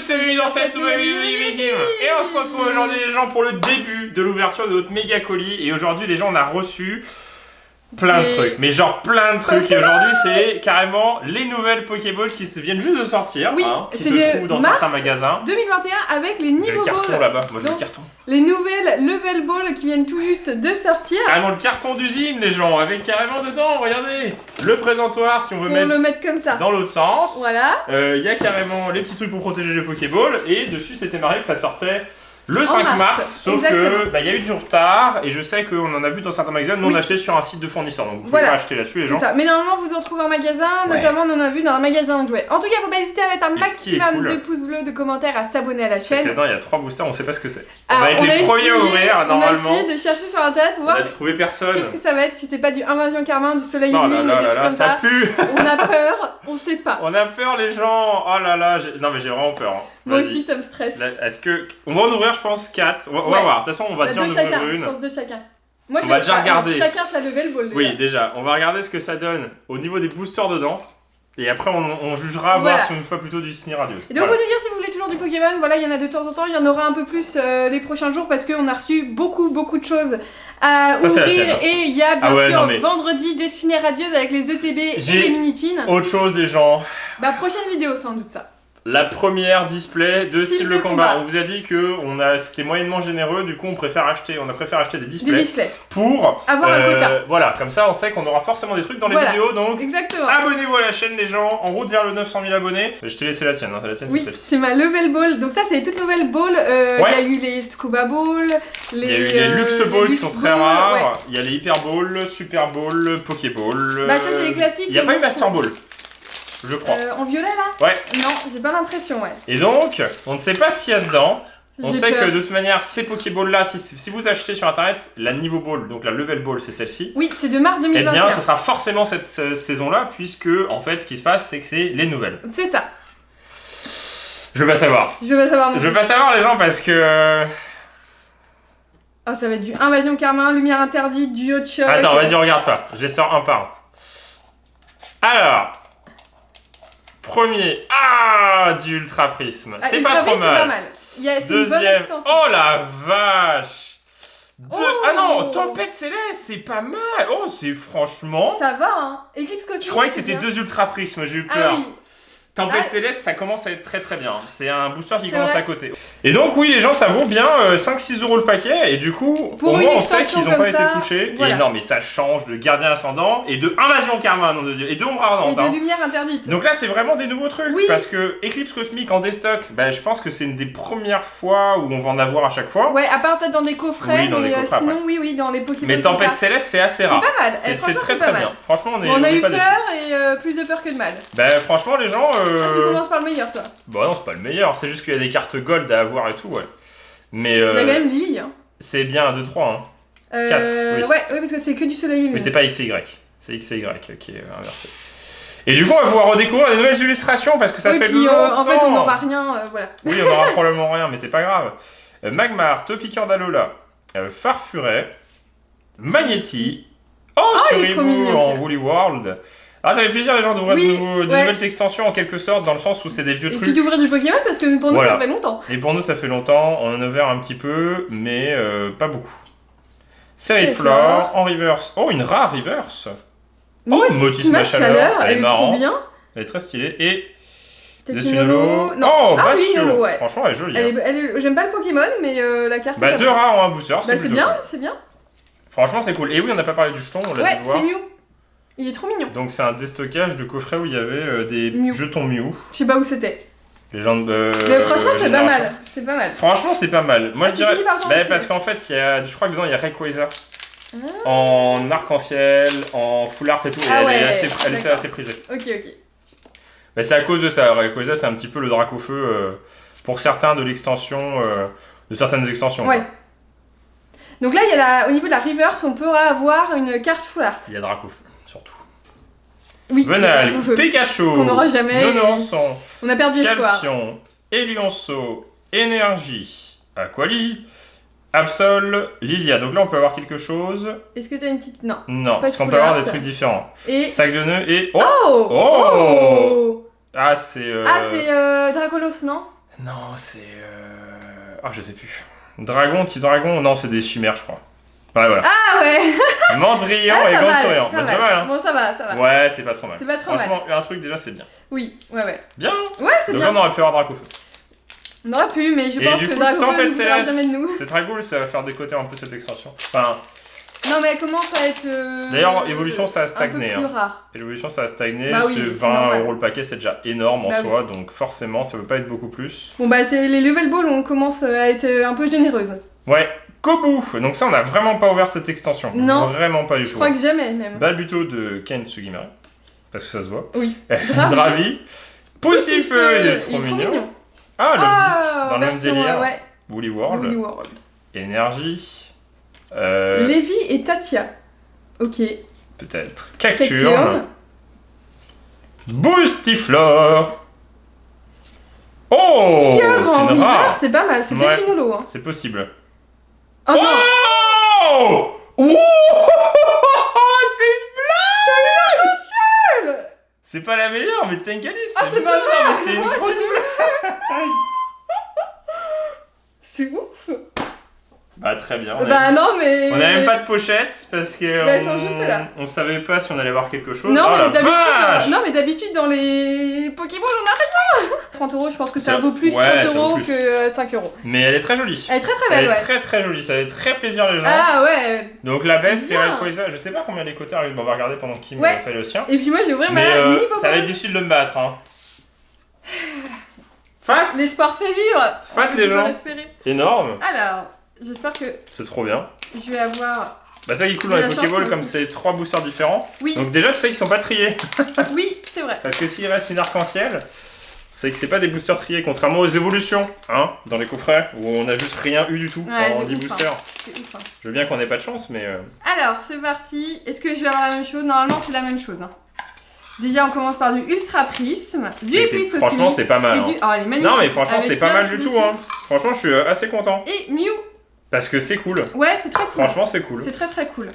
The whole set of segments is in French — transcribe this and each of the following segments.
tous, bienvenue dans cette nouvelle vidéo de Game. Et on se retrouve aujourd'hui les gens pour le début de l'ouverture de notre méga colis. Et aujourd'hui les gens on a reçu plein de trucs, mais genre plein de trucs. Et aujourd'hui c'est carrément les nouvelles Pokéballs qui viennent juste de sortir, oui, qui se trouvent dans certains magasins. 2021 avec les niveau balls. Le carton là-bas, moi j'ai le carton. Les nouvelles level balls qui viennent tout juste de sortir. Carrément le carton d'usine les gens, avec carrément dedans, regardez, le présentoir si on veut le mettre comme ça. Dans l'autre sens. Voilà. Il y a carrément les petits trucs pour protéger les Pokéballs et dessus c'était marqué que ça sortait le 5 mars, sauf que y a eu du retard et je sais qu'on en a vu dans certains magasins, nous on a acheté sur un site de fournisseur, donc vous pouvez pas acheter là-dessus les gens. C'est ça, mais normalement vous en trouvez en magasin, notamment on en a vu dans un magasin de jouets. En tout cas, faut pas hésiter à mettre un maximum de pouces bleus, de commentaires, à s'abonner à la chaîne. Là-dedans il y a 3 boosters, on sait pas ce que c'est. On va être les premiers à ouvrir normalement. On a essayé de chercher sur internet pour voir. On a trouvé personne. Qu'est-ce que ça va être si c'est pas du Invasion Carmin, du Soleil et Oh Lune, là là, ça pue. On a peur, on sait pas. On a peur les gens, oh là là, non mais j'ai vraiment peur. Moi aussi ça me stresse. Est-ce que... On va en ouvrir je pense 4, on va voir, de toute façon on va déjà en ouvrir une. Je pense de chacun. Moi, on va déjà regarder. Chacun sa level ball déjà. Oui déjà, on va regarder ce que ça donne au niveau des boosters dedans. Et après on jugera voir si on nous fait plutôt du Sneer Radieux. Et donc faut nous dire si vous voulez toujours du Pokémon, voilà il y en a de temps en temps, il y en aura un peu plus les prochains jours parce qu'on a reçu beaucoup de choses à ouvrir et il y a bien sûr vendredi des Sneer Radieuses avec les ETB et les Mini-Teens. Autre chose les gens. Bah prochaine vidéo sans doute ça. La première display de style de combat. On vous a dit que c'était moyennement généreux, du coup on a préféré acheter des displays. Pour avoir un quota. Voilà, comme ça on sait qu'on aura forcément des trucs dans les vidéos, donc abonnez-vous à la chaîne les gens, en route vers le 900 000 abonnés. Je t'ai laissé la tienne, la tienne oui, c'est ma level ball, donc ça c'est les toutes nouvelles balls, il y a eu les scuba balls, il y a eu les luxe balls qui sont très rares, il y a les hyper balls, super balls, pokéball. Bah ça c'est les classiques. Il n'y a pas eu master ball. Je crois. En violet là? Ouais. Non, j'ai pas l'impression, Et donc, on ne sait pas ce qu'il y a dedans. On sait que de toute manière, ces Pokéballs là, si vous achetez sur internet la niveau ball, donc la level ball, c'est celle-ci. Oui, c'est de mars 2021. Eh bien, ça sera forcément cette saison là, puisque en fait, ce qui se passe, c'est que c'est les nouvelles. C'est ça. Je veux pas savoir. Je veux pas savoir. Je veux pas savoir les gens parce que. Oh, ça va être du Invasion Carmin, Lumière Interdite, Duo de choc. Attends, vas-y, regarde pas. Je les sors un par un. Alors. Premier, du Ultra Prisme. C'est pas trop mal. C'est pas mal. Deuxième, oh la vache. Ah non, Tempête Céleste, c'est pas mal. Oh, c'est franchement. Ça va, hein. Eclipse Cosmique. Je croyais que c'était 2 Ultra Prisme, j'ai eu peur. Ah oui. Tempête Céleste, ça commence à être très bien. C'est un booster qui commence à côté. Et donc, oui, les gens, ça vaut bien 5-6 € le paquet. Et du coup, au moins, on sait qu'ils n'ont pas été touchés. Voilà. Et non, mais ça change de Gardien Ascendant et de Invasion Karma, nom de Dieu, et de Ombre Ardente. Et de Lumière Interdite. Donc là, c'est vraiment des nouveaux trucs. Oui. Parce que Eclipse Cosmique en déstock, je pense que c'est une des premières fois où on va en avoir à chaque fois. Ouais, à part peut-être dans des coffrets. Oui, dans des coffrets sinon, oui, dans les Pokémon. Mais Tempête Céleste, c'est assez rare. C'est pas mal. C'est très bien. Franchement, on a eu peur et plus de peur que de mal. Franchement, les gens. Tu commences par le meilleur, toi. Bah non, c'est pas le meilleur, c'est juste qu'il y a des cartes gold à avoir et tout, Mais. Il y a quand même Lily, hein. C'est bien 1, 2, 3, hein. 4, oui. Ouais, parce que c'est que du soleil et lune. Mais c'est pas XY, c'est XY qui est inversé. Et du coup, on va pouvoir redécouvrir des nouvelles illustrations parce que ça fait longtemps. En fait, on n'aura rien, voilà. Oui, on n'aura probablement rien, mais c'est pas grave. Magmar, Topiqueur d'Alola, Farfuret, Magnéti, Suribu en Woolly World. Ah, ça fait plaisir les gens d'ouvrir de nouvelles extensions en quelque sorte, dans le sens où c'est des vieux trucs. Et puis d'ouvrir du Pokémon parce que pour nous ça fait longtemps. Et pour nous ça fait longtemps, on en a ouvert un petit peu, mais pas beaucoup. Seriflore en reverse. Oh, une rare reverse. Motus Chaleur, elle est trop bien. Elle est très stylée. Et peut-être une holo. Oh, Bastion. Franchement, elle est jolie. J'aime pas le Pokémon, mais la carte. 2 rares en un booster, c'est bien, c'est bien. Franchement, c'est cool. Et oui, on n'a pas parlé du jeton, on l'a dû voir. C'est Mew. Il est trop mignon. Donc c'est un déstockage de coffret où il y avait des jetons Mew. Je sais pas où c'était. Les gens mais franchement, c'est pas mal. C'est pas mal. Franchement, c'est pas mal. Moi, je dirais. Parce qu'en fait, je crois que dedans, il y a Rayquaza. En arc-en-ciel, en full art et tout. Et elle est assez prisée. Ok. Mais c'est à cause de ça. Rayquaza, c'est un petit peu le drac au feu pour certains de l'extension. De certaines extensions. Ouais. Donc là, au niveau de la reverse, on pourra avoir une carte full art. Il y a drac au feu. Surtout. Oui, Venal, Pikachu, qu'on n'aura jamais. Nononson, on a perdu espoir. Scorpion, Elionceau, Énergie, Aquali, Absol, Lilia. Donc là, on peut avoir quelque chose. Est-ce que t'as une petite. Non. Non, parce qu'on peut avoir des trucs différents. Et. Sac de nœuds et. Oh Ah, c'est. Dracolos, non? Non, c'est... Ah, je sais plus. Dragon, petit dragon, non, c'est des chimères, je crois. Ouais, voilà. Ah ouais. Mandrian et Ganturian. Bah, c'est pas mal, hein. Bon, ça va. Ouais, c'est pas trop mal. C'est pas trop mal. Franchement, un truc déjà, c'est bien. Oui, ouais. Bien. Ouais, c'est bien. Donc on aurait pu avoir Dracofeu. On aurait pu, mais je pense que Dracofeu ne voudra jamais de nous. C'est très cool, ça va faire décoter un peu cette extension. Enfin... Non, mais elle commence à être... D'ailleurs, évolution, ça a stagné. Un peu plus rare. L'évolution, ça a stagné. Bah oui, c'est 20 € le paquet, c'est déjà énorme en soi. Donc forcément, ça peut pas être beaucoup plus. Bon, bah, les level balls, on commence à être un peu généreuse. Ouais. Kobu. Donc ça, on a vraiment pas ouvert cette extension. Non. Vraiment pas du tout. Je crois que jamais, même. Balbuto de Ken Sugimari. Parce que ça se voit. Oui. Dravi. Poussifeu, il est trop mignon. Ah, le dans le même délire. Ouais. Woolly World. Énergie. Lévi et Tatia. Ok. Peut-être. Cacturne. Boostiflore. Oh, c'est une rare. C'est pas mal, c'est Delphinolo. Hein. C'est possible. Oh non. Oh, c'est une blague. C'est pas la meilleure, mais Tengalis, c'est pas vrai. Mais c'est une grosse blague. C'est ouf. Bah très bien. Bah non mais... On a même pas de pochette parce que elles sont juste là. On savait pas si on allait voir quelque chose. Non, mais d'habitude dans les Pokémon on a rien. 30 € je pense que ça vaut plus 30 € que 5 €. Mais elle est très jolie. Elle est très belle, ouais. Elle est très jolie, ça fait très plaisir les gens. Ah ouais. Donc la baisse c'est Rayquaza, je sais pas combien les côtés arrivent, on va regarder pendant qu'il me fait le sien. Et puis moi j'ai ouvert ma mini Pokémon. Ça va être difficile de me battre hein. Fat. L'espoir fait vivre. Fat les gens. Énorme. Alors... J'espère que... C'est trop bien. Je vais avoir... Bah ça qui est cool dans les Pokéballs comme c'est 3 boosters différents. Oui. Donc déjà tu sais qu'ils sont pas triés. Oui, c'est vrai. Parce que s'il reste une arc-en-ciel, c'est que c'est pas des boosters triés, contrairement aux évolutions, hein, dans les coffrets, où on a juste rien eu du tout pendant 10 boosters. C'est ouf, hein. Je veux bien qu'on ait pas de chance, mais... Alors, c'est parti. Est-ce que je vais avoir la même chose? Normalement, c'est la même chose. Hein. Déjà, on commence par du Ultra Prisme, du Eclipse. Franchement, c'est pas mal. Et du... Oh, elle est magnifique. Non, mais franchement, c'est pas mal du tout. Hein. Franchement, je suis assez content. Et Mew. Parce que c'est cool. Ouais, c'est très cool. Franchement, c'est cool. C'est très cool.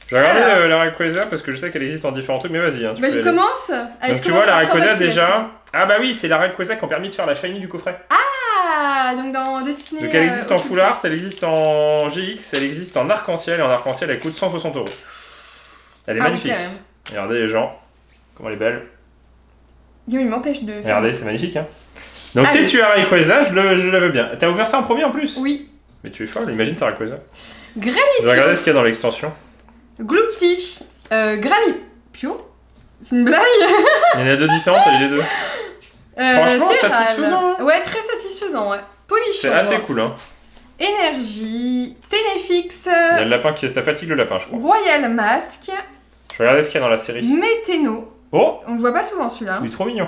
Je vais regarder la Rayquaza parce que je sais qu'elle existe en différents trucs, mais vas-y. Hein, bah, je commence. Allez, donc, tu vois, la Rayquaza déjà. Ah, bah oui, c'est la Rayquaza qui ont permis de faire la shiny du coffret. Ah, donc dans Destiné. Donc, elle existe en Full Art, elle existe en GX, elle existe en Arc-en-Ciel, et en Arc-en-Ciel, elle coûte 160 €. Elle est magnifique. Oui, regardez les gens, comment elle est belle. Yo, il m'empêche de. Regardez, c'est magnifique. Hein. Donc, si tu as Rayquaza, je la veux bien. T'as ouvert ça en premier en plus? Oui. Mais tu es folle, imagine ta Rayquaza. Granipio. Je vais regarder ce qu'il y a dans l'extension. Gloopty. Granipio. C'est une blague. Il y en a deux différentes, t'as eu les deux. Franchement, satisfaisant. Hein. Ouais, très satisfaisant, ouais. Polichon. C'est assez cool, hein. Énergie. Ténéfix. Il y a le lapin ça fatigue le lapin, je crois. Royal Mask. Je vais regarder ce qu'il y a dans la série. Météno. Oh. On le voit pas souvent celui-là. Il est trop mignon.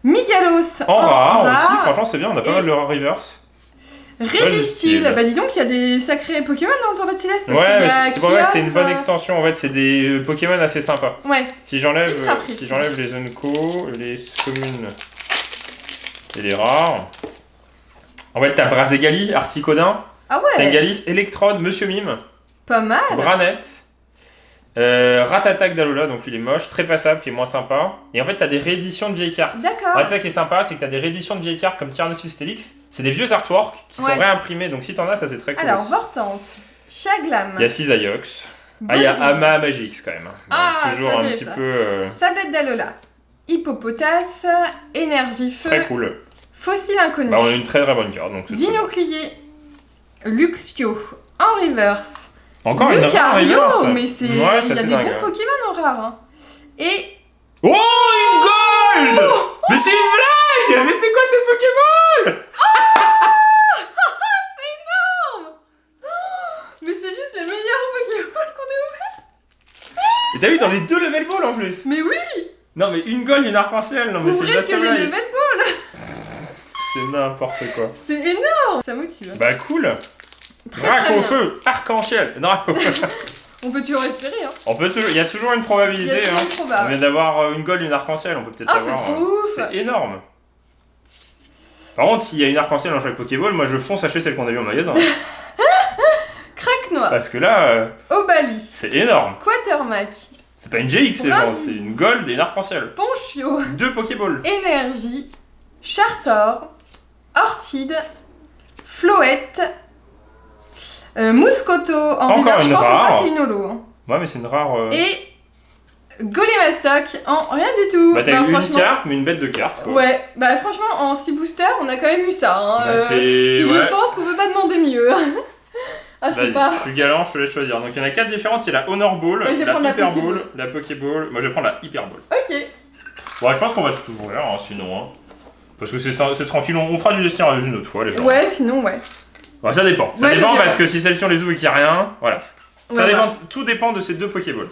Migalos. En rare aussi, franchement, c'est bien, on a pas mal de rare reverse. Régistil, bah dis donc, il y a des sacrés Pokémon dans ton Tempête Céleste. Ouais, c'est pour ça que c'est une bonne extension. En fait, c'est des Pokémon assez sympas. Ouais. Si j'enlève les Unco, les communes et les rares. En fait, t'as Brazegali, Articodin, Tengalis, Electrode, Monsieur Mime. Pas mal. Branette. Ratatak d'Alola, donc il est moche, très passable, qui est moins sympa. Et en fait, t'as des rééditions de vieilles cartes. D'accord. En fait, ça qui est sympa, c'est que t'as des rééditions de vieilles cartes comme Tyrannosaurus Stélix. C'est des vieux artworks qui sont réimprimés, donc si t'en as, ça c'est très cool. Alors, Vortante, Chaglam. Il y a Cisaiox. Ah, il y a Ama Magix quand même. Donc, toujours un petit peu. Sablette d'Alola. Hippopotas, Énergie Feu. Très cool. Fossile Inconnu. Bah, on a une très très bonne carte. Dinoclier. Luxio. En reverse. Encore une rare reverse. Mais c'est... il y a des bons Pokémon en rare. Hein. Et... Oh, une gold. Mais c'est une blague. Mais c'est quoi ces Pokémon? C'est énorme. Mais c'est juste les meilleurs Pokémon qu'on ait ouverts. Et t'as vu dans les deux level balls en plus? Mais oui. Non mais une gold, une arc-en-ciel. Non mais c'est que les level balls. C'est n'importe quoi. C'est énorme. Ça motive. Bah cool. Drac au feu, arc-en-ciel. Non, on peut toujours espérer. Hein. On peut toujours. Il y a toujours une probabilité. On vient d'avoir une gold, une arc-en-ciel. On peut peut-être avoir. C'est trop ouf. C'est énorme. Par contre, s'il y a une arc-en-ciel dans chaque Pokéball, moi je fonce acheter celle qu'on a vue au magasin. Crack noir. Parce que là. Obali. C'est énorme. Quatermack. C'est pas une GX, c'est genre, c'est une gold et une arc-en-ciel. Ponchio. 2 Pokéballs. Énergie. Chartor. Orchid, Floette, Mouscoto en Encore je une pense rare. que ça c'est une holo. Hein. Ouais, mais c'est une rare. Et Golémastoc en rien du tout. Bah, t'as eu une carte, mais une bête de carte. Quoi. Ouais, bah franchement, en 6 boosters, on a quand même eu ça. Hein. Bah, je pense qu'on peut pas demander mieux. Ah, je sais pas. Je suis galant, je te laisse choisir. Donc il y en a 4 différentes, il y a la Honor Ball, la Hyper Ball, la Pokéball. Moi je vais prendre la Hyper Ball. Ok. Ouais, je pense qu'on va tout ouvrir, hein, sinon. Hein. Parce que c'est tranquille, on fera du Destiny Radios une autre fois, les gens. Ouais, sinon, ouais. Ouais, ça dépend. Ça dépend parce que si celle-ci on les ouvre et qu'il n'y a rien, voilà. Ça dépend, tout dépend de ces 2 Pokéballs.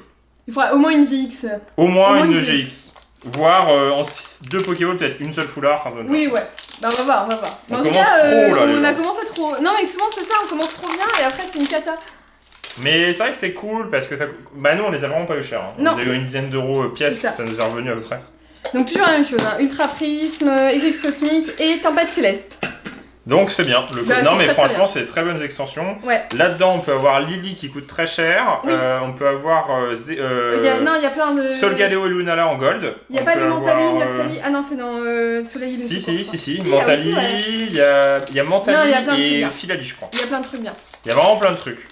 Il faudra au moins une GX. Au moins une GX. Voire en 2 Pokéballs, peut-être une seule full art. Oui, ouais. Bah on va voir. On commence trop là. On a commencé trop. Non mais souvent c'est ça, on commence trop bien et après c'est une cata. Mais c'est vrai que c'est cool parce que ça. Bah nous on les a vraiment pas eu cher. Hein. Non. On a eu une dizaine d'euros pièce, ça nous est revenu à peu près. Donc toujours la même chose, hein. Ultra Prisme, Eclipse Cosmique et Tempête Céleste. Donc c'est bien. Non mais franchement c'est très bonnes extensions. Ouais. Là-dedans on peut avoir Lily qui coûte très cher. Oui. On peut avoir non il y a plein de... Solgaleo et Lunala en gold. Il n'y a pas les Mentali, Noctali... Ah non c'est dans Soleil et Si. Mentali, il y a Mentali et Filali je crois. Il y a plein de trucs bien. Il y a vraiment plein de trucs.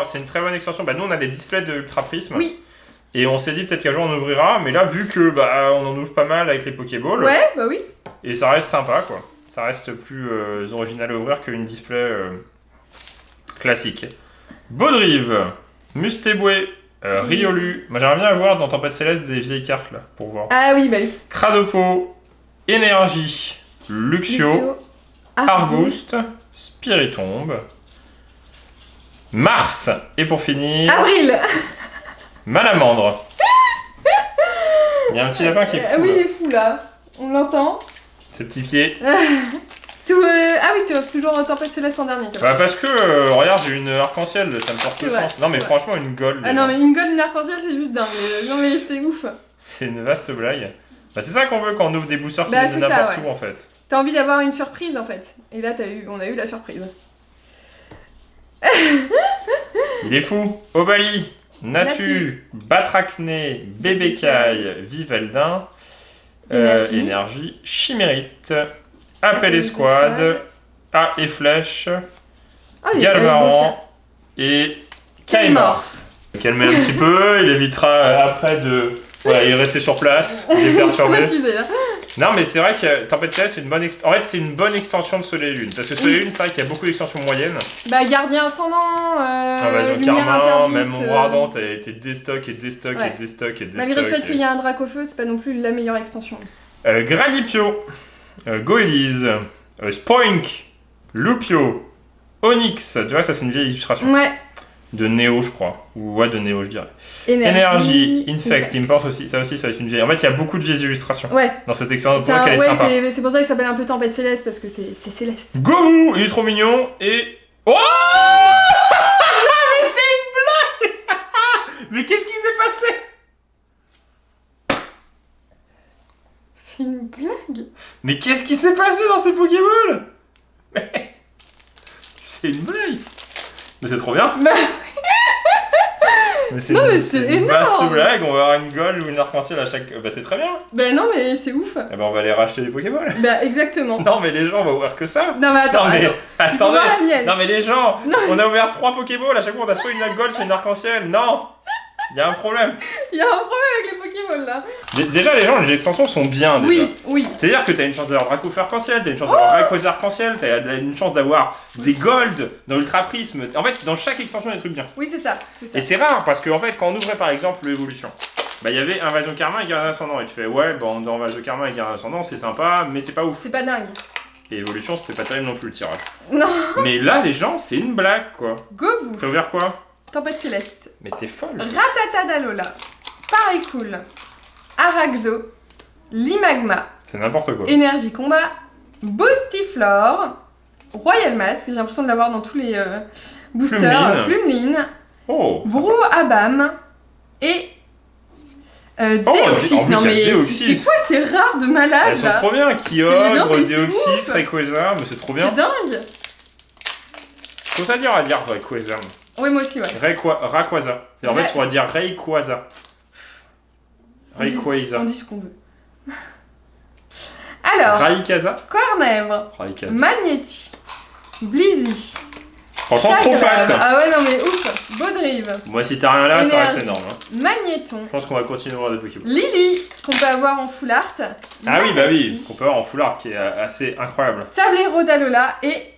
C'est une très bonne extension. Bah nous on a des displays de Ultra Prisme. Oui. Et on s'est dit peut-être qu'un jour on ouvrira, mais là vu que on en ouvre pas mal avec les Pokéballs. Ouais, bah oui. Et ça reste sympa quoi. Ça reste plus original à ouvrir qu'une display classique. Baudrive, Mustéboué, Riolu. Moi j'aimerais bien avoir dans Tempête Céleste des vieilles cartes là pour voir. Ah oui, bah oui. Cradopo, Énergie, Luxio, Argouste, Spiritombe, Mars. Et pour finir... Avril. Malamandre. Il y a un petit lapin qui est fou. Oui, il est fou là. On l'entend. Ses petits pieds. Ah oui, tu vas toujours Tempête Céleste en dernier. Bah parce que, regarde, j'ai une arc-en-ciel, ça me porte chance. Non mais franchement, une gold. Ah non mais une gold, une arc-en-ciel, c'est juste dingue. Non mais c'est ouf. C'est une vaste blague. Bah c'est ça qu'on veut quand on ouvre des boosters qui viennent de n'importe où en fait. T'as envie d'avoir une surprise en fait. Et là on a eu la surprise. Il est fou. Obali, Natu, Batracné, Bébécaille, Viveldin, Énergie, Chimérite, Appel Escouade, A et Flèche, Galvaran et Kaimorse. Calmer un petit peu, il évitera après de... Voilà, il est resté sur place, il est perturbé. Non mais c'est vrai que Tempête Céleste c'est une bonne en fait c'est une bonne extension de Soleil et Lune. Parce que Soleil et Lune c'est vrai qu'il y a beaucoup d'extensions moyennes. Bah Gardien Ascendant, Invasion Karma, même Ombre Ardente a été déstock et déstock et déstock et déstock. Malgré le fait qu'il y a un Dracofeu, c'est pas non plus la meilleure extension. Gralipio, Goélise, Spoink, Lupio, Onyx, tu vois ça c'est une vieille illustration. Ouais. De Néo je crois, ou ouais de Néo je dirais. Énergie, Infect, Import aussi, ça va être une vieille. En fait il y a beaucoup de vieilles illustrations dans cette extension, pour qu'elle est sympa. C'est pour ça qu'il s'appelle un peu Tempête Céleste, parce que c'est céleste. Gomu, il est trop mignon, et... Oh mais c'est une blague. Mais qu'est-ce qui s'est passé? C'est une blague. Mais qu'est-ce qui s'est passé dans ces Pokéballs? C'est une blague. Mais c'est trop bien. Mais c'est une vaste blague, on va avoir une gold ou une arc-en-ciel à chaque... Bah c'est très bien. Bah non mais c'est ouf. Eh ben on va aller racheter des Pokéballs. Bah exactement. Non mais les gens vont ouvrir que ça. Non mais attendez. Non mais les gens, on a ouvert 3 Pokéballs, à chaque fois on a soit une gold, soit une arc-en-ciel. Non. Il y a un problème. Il y a un problème avec les Pokéballs là. Déjà les gens, les extensions sont bien déjà. Oui. C'est-à-dire que t'as une chance d'avoir Dracofeu arc-en-ciel, t'as une chance d'avoir Rayquaza arc-en-ciel, t'as une chance d'avoir des gold dans Ultra Prisme. En fait, dans chaque extension, il y a des trucs bien. Oui, c'est ça. Et c'est rare parce que en fait, quand on ouvrait par exemple l'évolution, bah il y avait Invasion Karma et Gardien Ascendant. Et tu fais ouais, bon, dans Invasion Karma et Gardien Ascendant, c'est sympa, mais c'est pas ouf. C'est pas dingue. Et évolution, c'était pas terrible non plus le tirage. Non. Mais là, les gens, c'est une blague quoi. Go vous. T'as ouvert quoi? Tempête Céleste. Mais t'es folle. Ratata d'Alola. Pareil cool. Araxo. Limagma. C'est n'importe quoi. Énergie Combat. Boostiflore. Royal Mask. J'ai l'impression de l'avoir dans tous les boosters. Plumeline. Oh. Brouhaha. Et Deoxys. Non mais c'est quoi ces rares de malades? Elles sont trop bien. Kyogre, Deoxys, Rayquaza. Mais c'est trop bien. C'est dingue. Je trouve ça dur à dire Rayquaza. Oui, moi aussi, ouais. Rayquaza. Et en fait, il faudra dire Rayquaza. Rayquaza. On dit ce qu'on veut. Alors, Rayquaza, Cornèvre, Magnéti, Blizzy, franchement trop fat. Ah ouais, non mais ouf. Beaudrive. Moi, si t'as rien là, ça reste énorme. Magnéton. Je pense qu'on va continuer à voir des Pokémon. Lily, qu'on peut avoir en full art. Ah oui, bah oui, qu'on peut avoir en full art, qui est assez incroyable. Sablero d'Alola et...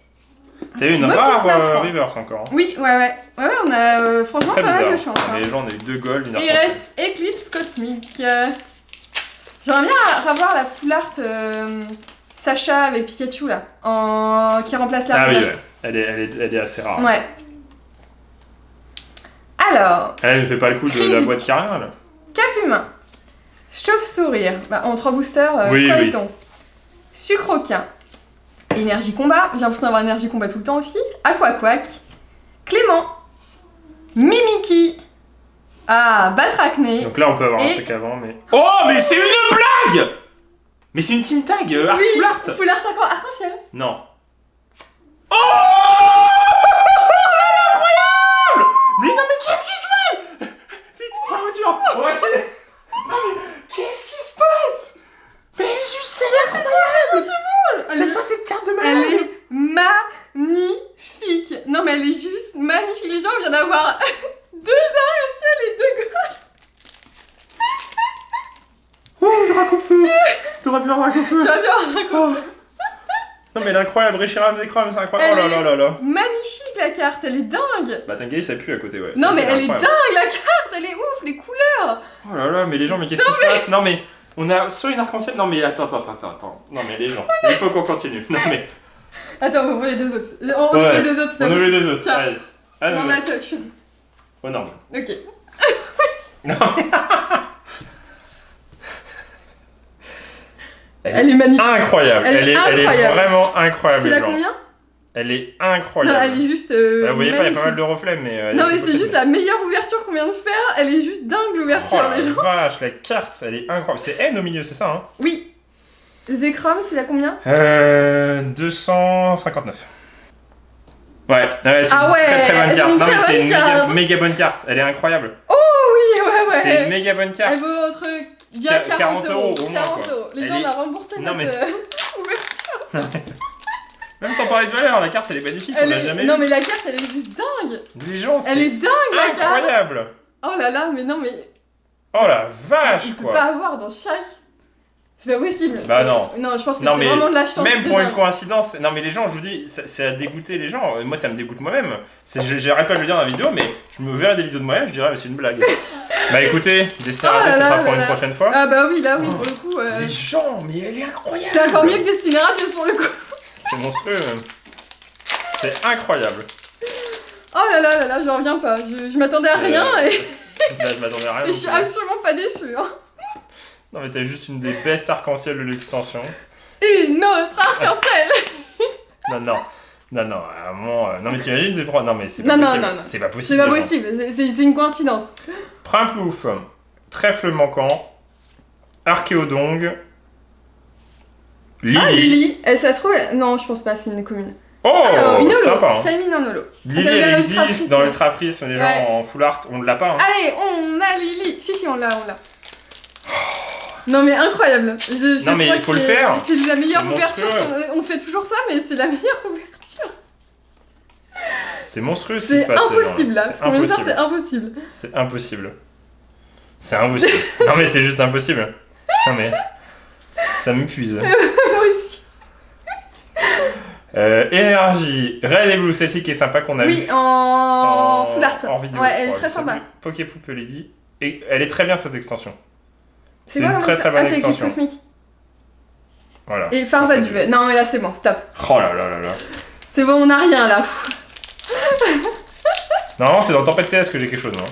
T'as eu une rare reverse encore. Oui, ouais, on a franchement pas mal de chance. Les gens, on a eu 2 gold, une et il reste Eclipse Cosmique. J'aimerais bien revoir la full art Sacha avec Pikachu là, qui remplace la reverse. Ah oui, ouais. Elle est assez rare. Ouais. Alors... Elle ne fait pas le coup de la boîte carrière là. Cap-humain. Chauve-sourire. Bah, en 3 boosters, ton Sucroquin. Énergie combat. J'ai l'impression d'avoir énergie combat tout le temps aussi. Aquaquack. Clément. Mimiki. Ah, Batracné. Donc là, on peut avoir un truc avant, mais... Oh, mais c'est une blague! Mais c'est une team tag, full art. Full art arc-en-ciel. Non. Oh! Incroyable! Mais non, mais qu'est-ce qui se fait? Vite, la voiture. On va acheter. Non, mais qu'est-ce qui se passe? Mais elle est juste, c'est incroyable! Cette fois, cette carte de malade. Elle est magnifique. Non, mais elle est juste magnifique. Les gens viennent d'avoir 2 arcs-en-ciel et 2 golds. Oh, je raconte feu. T'aurais pu avoir un coup feu. J'aurais pu avoir un coup feu. Non, mais elle est incroyable. Reshiram des Chrome, c'est incroyable. Elle oh là là. Magnifique la carte, elle est dingue. Bah, Tangay, ça pue à côté, ouais. Non, ça, mais elle est dingue la carte, elle est ouf, les couleurs. Oh là là, mais les gens, mais qu'est-ce qui se passe? Non, mais. On a soit une arc-en-ciel. Non, mais attends. Non, mais les gens, il faut qu'on continue. Non, mais. Attends, on ouvre les 2 autres. On ouvre les 2 autres, c'est pas possible. On ouvre les 2 autres. Tiens. Allez. Non, mais attends, tu fais. Oh, non. Ok. Non, mais. Elle est magnifique. Incroyable. Elle est vraiment incroyable. C'est la combien? Elle est incroyable. Non, elle est juste. Vous voyez pas, il y a pas mal de reflets, mais. Non, mais c'est juste la meilleure ouverture qu'on vient de faire. Elle est juste dingue l'ouverture, les gens. Vache, la carte, elle est incroyable. C'est N au milieu, c'est ça, hein? Oui. Zekrom, c'est la combien? 259. Ouais, c'est une très bonne carte. Non, mais c'est une méga bonne carte. Elle est incroyable. Oh oui, ouais. C'est une méga bonne carte. Elle vaut entre 40 euros au moins. 40 euros. Les gens, on a remboursé notre ouverture. Même sans parler de valeur, la carte elle est magnifique, on l'a jamais Non, mais la carte elle est juste dingue. Les gens, c'est elle est dingue la carte. Incroyable. Oh là là, mais non, mais. Oh la vache, il quoi. peut pas avoir dans chaque. C'est pas possible. Bah non. Non, je pense que c'est vraiment de l'achetant. Même pour une coïncidence. Non, mais les gens, je vous dis, c'est à dégoûter les gens. Moi, ça me dégoûte moi-même. J'arrête pas de le dire dans la vidéo, mais je me verrai des vidéos de moi-même, je dirais, mais c'est une blague. Bah écoutez, Destinée Radio, ça sera pour une prochaine fois. Ah bah oui, là, oui, pour le coup. Les gens, mais elle est incroyable. C'est encore mieux que Destinée Radio pour le coup. C'est monstrueux, même. C'est incroyable. Oh là là, je reviens pas. Je m'attendais à rien et. Là, je m'attendais à rien. Et je suis absolument pas déçue. Hein. Non, mais t'as juste une des best arc-en-ciel de l'extension. Une autre arc-en-ciel. Non, à un moment. Non, mais t'imagines, c'est non, mais c'est pas possible. Non. C'est pas possible. C'est pas possible, c'est une coïncidence. Primplouf, Trèfle manquant, Archéodong, Lily. Ah, Lily, ça se trouve. Non, je pense pas, c'est une commune. Oh, une holo, sympa. Shiny Nanolo. Lily, elle existe dans Ultra Prisme, les gens en full art, on ne l'a pas. Hein. Allez, on a Lily. Si, on l'a. Non mais incroyable. Non mais il faut le faire. C'est la meilleure ouverture. On fait toujours ça, mais c'est la meilleure ouverture. C'est monstrueux ce qui se passe. C'est impossible là. Ce qu'on vient de faire, c'est impossible. C'est impossible. Non mais c'est juste impossible. Non mais ça m'épuise. Moi aussi. Énergie, Red et Blue, celle-ci qui est sympa qu'on a vu. Oui, en full art. En vidéo. Ouais, elle est très sympa. Poképoop Lily. Et elle est très bien cette extension. C'est une très bonne extension. C'est Eclipse Cosmique. Voilà. Et Farva Duvet. Non, mais là c'est bon, stop. Oh là. C'est bon, on a rien là. Non, c'est dans Tempête Céleste que j'ai quelque chose, moi.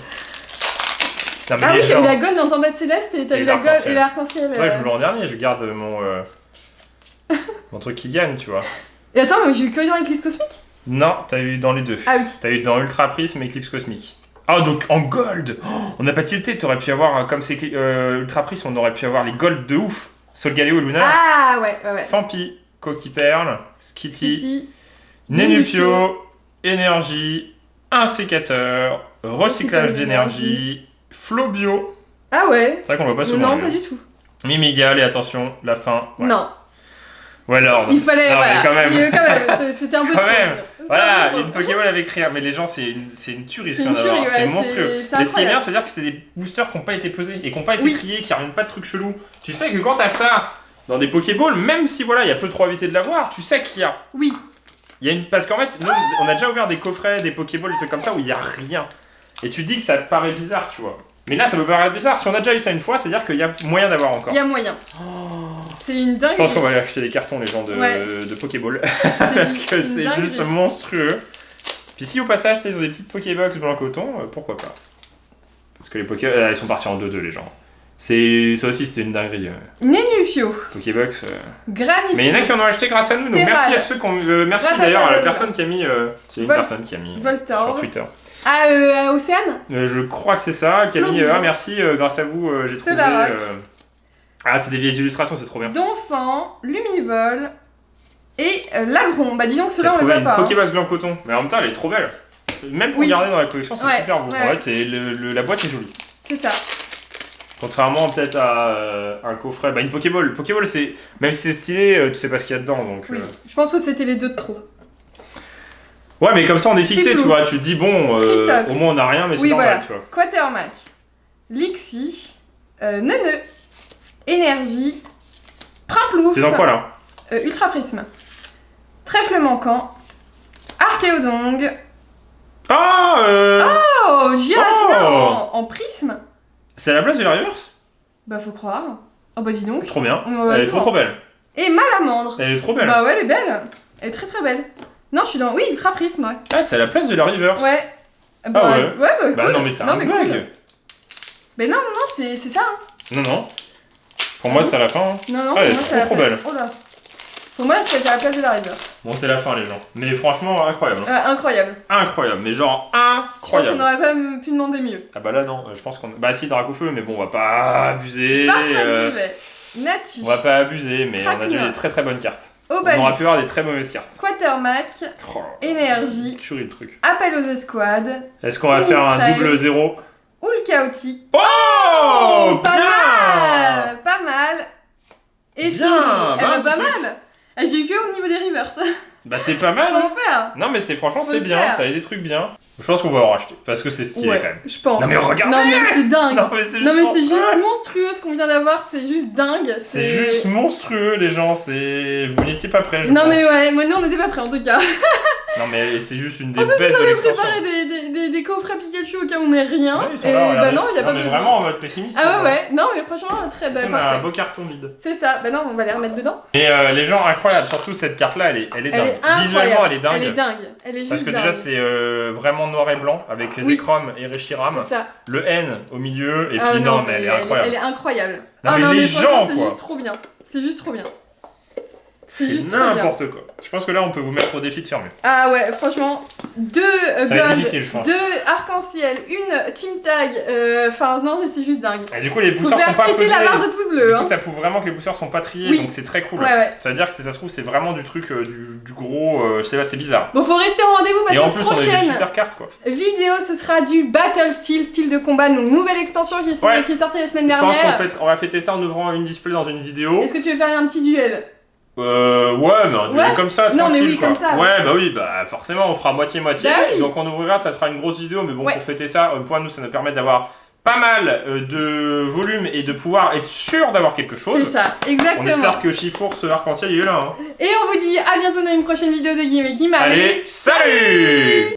Non, mais oui, j'ai eu la gold dans Tempête Céleste et t'as eu la gold et l'arc-en-ciel. Ouais, je voulais en dernier, je garde mon truc qui gagne, tu vois. Et attends, mais j'ai eu que dans Eclipse Cosmique? Non, t'as eu dans les deux. Ah oui. T'as eu dans Ultra Prisme et Eclipse Cosmique. Ah, donc en gold! On n'a pas tilté, t'aurais pu avoir, comme c'est Ultra Prisme, on aurait pu avoir les golds de ouf. Solgaleo et Lunar. Ah ouais. Fampi, Coquille Perle, Skitty, Nenupio, Énergie, un sécateur, recyclage d'énergie, Flobio. Ah ouais. C'est vrai qu'on le voit pas souvent. Non, pas du tout. Mimigal et attention, la fin. Ouais. Non. Ou alors... Il fallait, non, voilà. Quand même. C'était un peu quand même. Voilà, une Pokéball avec rien. Mais les gens, c'est une tuerie ce qu'on a d'avoir. C'est monstrueux. Mais ce qui est bien, c'est-à-dire que c'est des boosters qui n'ont pas été pesés et qui n'ont pas été triés, qui ramènent pas de trucs chelous. Tu sais que quand t'as ça dans des Pokéballs, même si voilà, il y a peu de probabilité de l'avoir, tu sais qu'il y a. Oui. Il y a une... Parce qu'en fait, nous, on a déjà ouvert des coffrets, des Pokéballs, des trucs comme ça où il y a rien. Et tu dis que ça te paraît bizarre, tu vois. Mais là, ça me paraît bizarre. Si on a déjà eu ça une fois, c'est-à-dire qu'il y a moyen d'avoir encore. Il y a moyen. C'est une dinguerie. Je pense qu'on va aller acheter des cartons, les gens de Pokéball. Parce que c'est juste monstrueux. Puis si au passage, ils ont des petites Pokébox blanc coton, pourquoi pas. Parce que les Pokébox, ils sont partis en 2-2, les gens. Ça aussi, c'était une dinguerie. Nénupio. Pokébox. Granifio. Mais il y en a qui en ont acheté grâce à nous. Donc merci à ceux qui ont... merci d'ailleurs à la personne qui a mis... c'est une personne qui a mis sur Twitter. À Océane je crois que c'est ça, qui a mis merci, grâce à vous, j'ai trouvé... c'est des vieilles illustrations, c'est trop bien. Donphan, Lumivol et Lagron. Bah dis donc, ceux-là on le voit pas. Une Pokébox blanc coton. Mais en même temps, elle est trop belle. Même pour garder dans la collection, c'est super beau. En fait, la boîte est jolie. C'est ça. Contrairement peut-être à un coffret, une Pokéball. Pokéball, c'est... Même si c'est stylé, tu sais pas ce qu'il y a dedans, donc... Oui, je pense que c'était les deux de trop. Ouais, mais comme ça on est fixé, tu vois, tu te dis bon, au moins on a rien, mais c'est normal, tu vois. Quatermack, Lixie, Neuneu, Énergie, Primplouf. C'est dans quoi là Ultra Prisme, Trèfle Manquant, Archéodong. Oh Giratina en prisme. C'est à la place de la reverse. Bah faut croire. Oh bah dis donc. Trop bien, elle est trop belle. Et Malamandre. Elle est trop belle. Bah ouais, elle est belle. Elle est très très belle. Non, je suis dans... Oui, Ultra Prisme, ouais. Ah, c'est à la place de la reverse. Ouais. Ouais, cool. Non, mais c'est un bug. Cool. Mais non, c'est ça. Hein. Non. Pour moi, c'est à la fin. Hein. Non, elle est trop belle. Oh là. Pour moi, c'est à la place de la reverse. Bon, c'est la fin, les gens. Mais franchement, incroyable. Incroyable. Incroyable, mais genre incroyable. Je pense qu'on n'aurait pas pu demander mieux. Ah bah là, non. Je pense qu'on... Bah si, Dracofeu, mais bon, on va pas abuser. Nature. On va pas abuser, mais on a déjà des très très bonnes cartes. On aura pu avoir des très mauvaises cartes. Quatermack, Énergie, tuerie le truc. Appel aux escouades. Est-ce qu'on va faire un double 0 ou le chaotique? Oh, pas mal. Et bien, pas mal. J'ai eu que au niveau des reverse. Bah c'est pas mal. Faut le faire. Non mais franchement c'est bien. T'as des trucs bien. Je pense qu'on va en racheter parce que c'est stylé quand même. Je pense. Non mais regarde. Non mais c'est dingue. Non mais c'est juste monstrueux ce qu'on vient d'avoir. C'est juste dingue. C'est juste monstrueux les gens. Vous n'étiez pas prêts. Non mais ouais, nous on n'était pas prêts en tout cas. Non mais c'est juste une des baisses de l'extension. On avait préparé des coffrets Pikachu au cas où on n'ait rien. Ouais, et bah non, il y a pas mais vraiment en mode pessimiste. Ah ouais. Non mais franchement très belle. On a un beau carton vide. C'est ça. Bah non, on va les remettre dedans. Et les gens incroyables. Surtout cette carte là, elle est dingue. Visuellement elle est dingue. Elle est dingue. Elle est juste parce que dingue. déjà c'est vraiment noir et blanc avec Zekrom et Reshiram. C'est ça. Le N au milieu et puis non mais elle est incroyable. Elle est incroyable. Non mais les gens c'est juste trop bien. C'est juste trop bien. C'est n'importe quoi. Je pense que là on peut vous mettre au défi de faire mieux. Ah ouais, franchement, 2 gold, difficile, je pense. 2 arc-en-ciel, 1 team tag, enfin non mais c'est juste dingue. Et du coup les pousseurs sont pas pesés. la barre de pouce bleu. Du coup ça prouve vraiment que les pousseurs sont pas triés, donc c'est très cool. Ouais. Ça veut dire que ça se trouve c'est vraiment du truc, du gros, je sais pas, c'est bizarre. Bon faut rester au rendez-vous parce que en plus on a des super cartes quoi. Vidéo ce sera du Battle style de combat, donc nouvelle extension qui est sortie la semaine dernière. Je pense qu'on va fêter ça en ouvrant une display dans une vidéo. Est-ce que tu veux faire un petit duel? Ouais, mais un duel comme ça, tranquille. Non, mais oui, quoi. comme ça. Ouais, bah oui, bah forcément, on fera moitié-moitié. Bah oui. Donc on ouvrira, ça fera une grosse vidéo, mais bon, pour fêter ça, pour nous, ça nous permet d'avoir pas mal de volume et de pouvoir être sûr d'avoir quelque chose. C'est ça, exactement. On espère que Chifour, ce arc-en-ciel, il est là. Hein. Et on vous dit à bientôt dans une prochaine vidéo de Game. Allez, salut!